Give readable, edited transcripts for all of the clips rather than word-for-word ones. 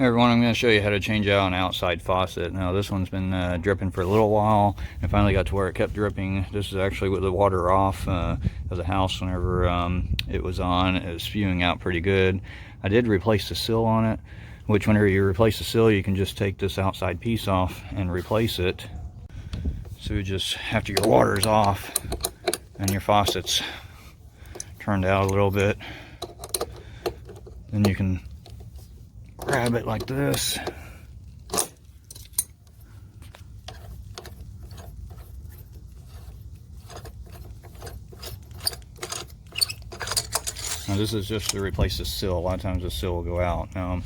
Hey everyone, I'm going to show you how to change out an outside faucet. Now this one's been dripping for a little while and finally got to where it kept dripping. This is actually with the water off of the house. Whenever it was on, it was spewing out pretty good. I did replace the sill on it, which whenever you replace the sill you can just take this outside piece off and replace it. So just after your water's off and your faucet's turned out a little bit, then you can grab it like this. Now this is just to replace the sill. A lot of times the sill will go out. Now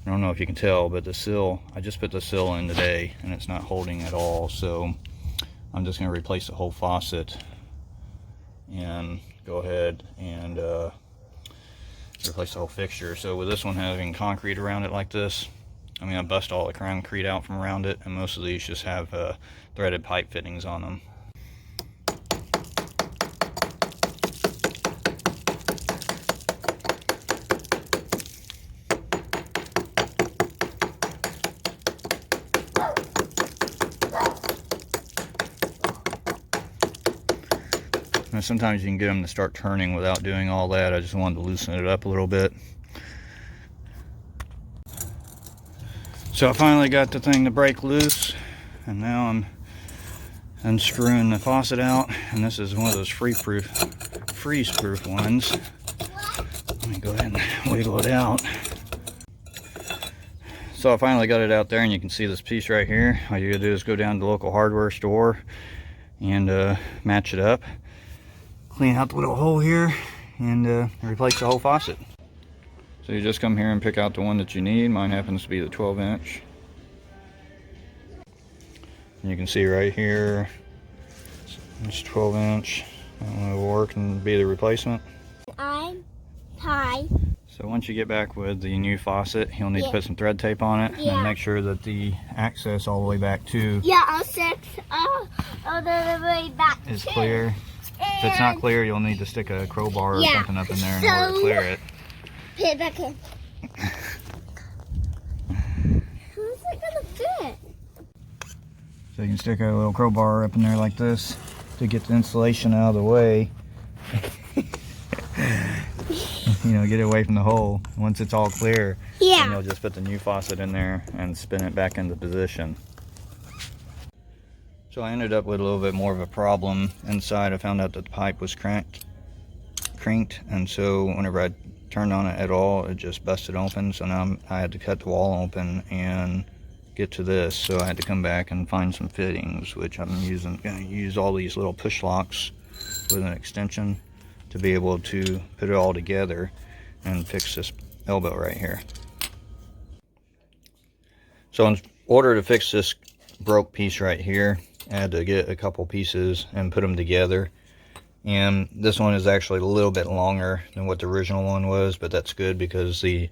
I don't know if you can tell, but the sill, I just put the sill in today and it's not holding at all, so I'm just going to replace the whole faucet and go ahead and replace the whole fixture. So with this one having concrete around it like this, I'm going to bust all the concrete out from around it, and most of these just have threaded pipe fittings on them. And sometimes you can get them to start turning without doing all that. I just wanted to loosen it up a little bit. So I finally got the thing to break loose, and now I'm unscrewing the faucet out, and this is one of those freeze-proof ones. Let me go ahead and wiggle it out. So I finally got it out there, and you can see this piece right here. All you gotta do is go down to the local hardware store and match it up. Clean out the little hole here and replace the whole faucet. So you just come here and pick out the one that you need. Mine happens to be the 12-inch. You can see right here, it's 12-inch. That one will work and be the replacement. I'm tied. So once you get back with the new faucet, you'll need to put some thread tape on it and make sure that the access all the way back to I'll set all the way back is clear. If it's not clear, you'll need to stick a crowbar or something up in there in order to clear it. Put it back in. How's it gonna fit? So you can stick a little crowbar up in there like this to get the insulation out of the way. You know, get it away from the hole. Once it's all clear, then you'll just put the new faucet in there and spin it back into position. So I ended up with a little bit more of a problem inside. I found out that the pipe was cranked, and so whenever I turned on it at all, it just busted open. So now I had to cut the wall open and get to this. So I had to come back and find some fittings, which I'm going to use all these little push locks with an extension to be able to put it all together and fix this elbow right here. So in order to fix this broke piece right here, I had to get a couple pieces and put them together, and this one is actually a little bit longer than what the original one was, but that's good because the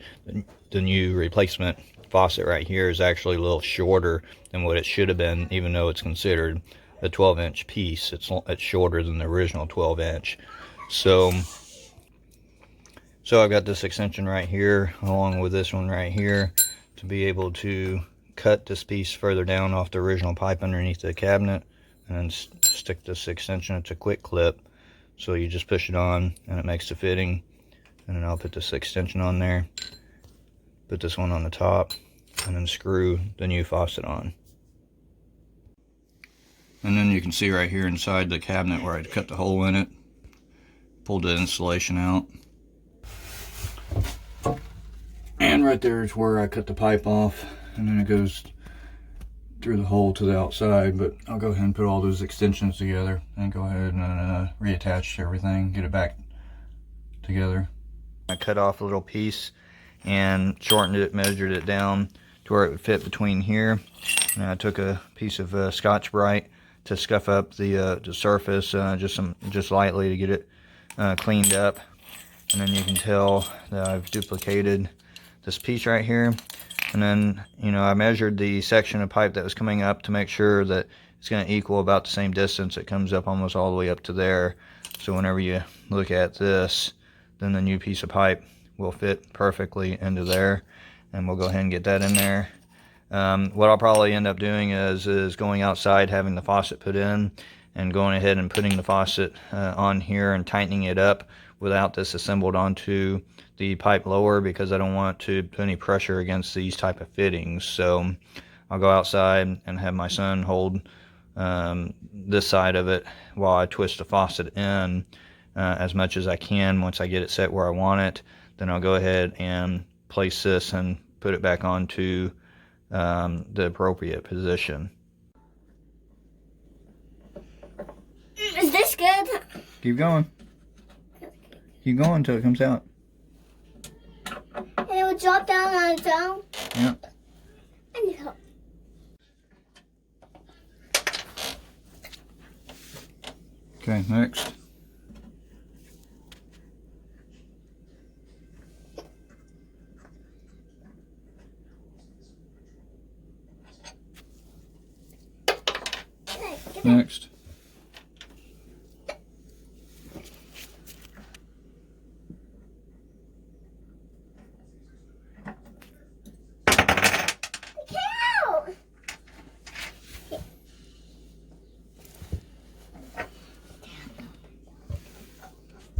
new replacement faucet right here is actually a little shorter than what it should have been. Even though it's considered a 12-inch piece, it's shorter than the original 12-inch. So I've got this extension right here along with this one right here to be able to cut this piece further down off the original pipe underneath the cabinet and then stick this extension. It's a quick clip, so you just push it on and it makes the fitting, and then I'll put this extension on there, put this one on the top, and then screw the new faucet on. And then you can see right here inside the cabinet where I'd cut the hole in it, pulled the insulation out, and right there is where I cut the pipe off, and then it goes through the hole to the outside. But I'll go ahead and put all those extensions together and go ahead and reattach everything, get it back together. I cut off a little piece and shortened it, measured it down to where it would fit between here, and I took a piece of Scotch-Brite to scuff up the surface just lightly to get it cleaned up. And then you can tell that I've duplicated this piece right here. And then, you know, I measured the section of pipe that was coming up to make sure that it's going to equal about the same distance. It comes up almost all the way up to there. So whenever you look at this, then the new piece of pipe will fit perfectly into there. and we'll go ahead and get that in there. What I'll probably end up doing is going outside, having the faucet put in, and going ahead and putting the faucet on here and tightening it up without this assembled onto the pipe lower, because I don't want to put any pressure against these type of fittings. So I'll go outside and have my son hold this side of it while I twist the faucet in as much as I can. Once I get it set where I want it, then I'll go ahead and place this and put it back onto the appropriate position. Is this good? Keep going. Keep going until it comes out. And it will drop down on its own? Yeah. I need help. Okay, next. Next.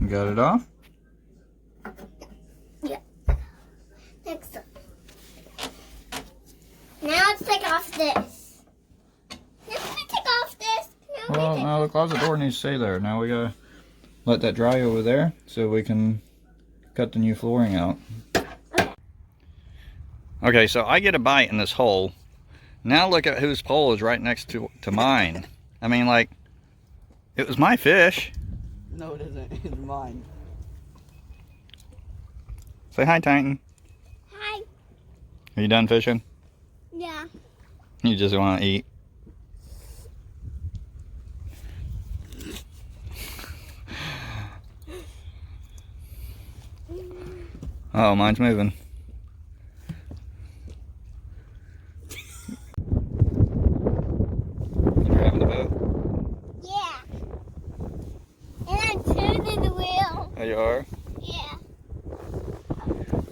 You got it off? Yeah. Next one. Now let's take off this. Now can we take off this? Well, now the closet door needs to stay there. Now we gotta let that dry over there so we can cut the new flooring out. Okay, so I get a bite in this hole. Now look at whose pole is right next to mine. I mean, like, it was my fish. No, it isn't. It's mine. Say hi, Titan. Hi. Are you done fishing? Yeah. You just want to eat? Oh, mine's moving. You driving the boat? Yeah. And I'm turning the wheel. There you are. Yeah.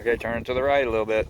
Okay, turn it to the right a little bit.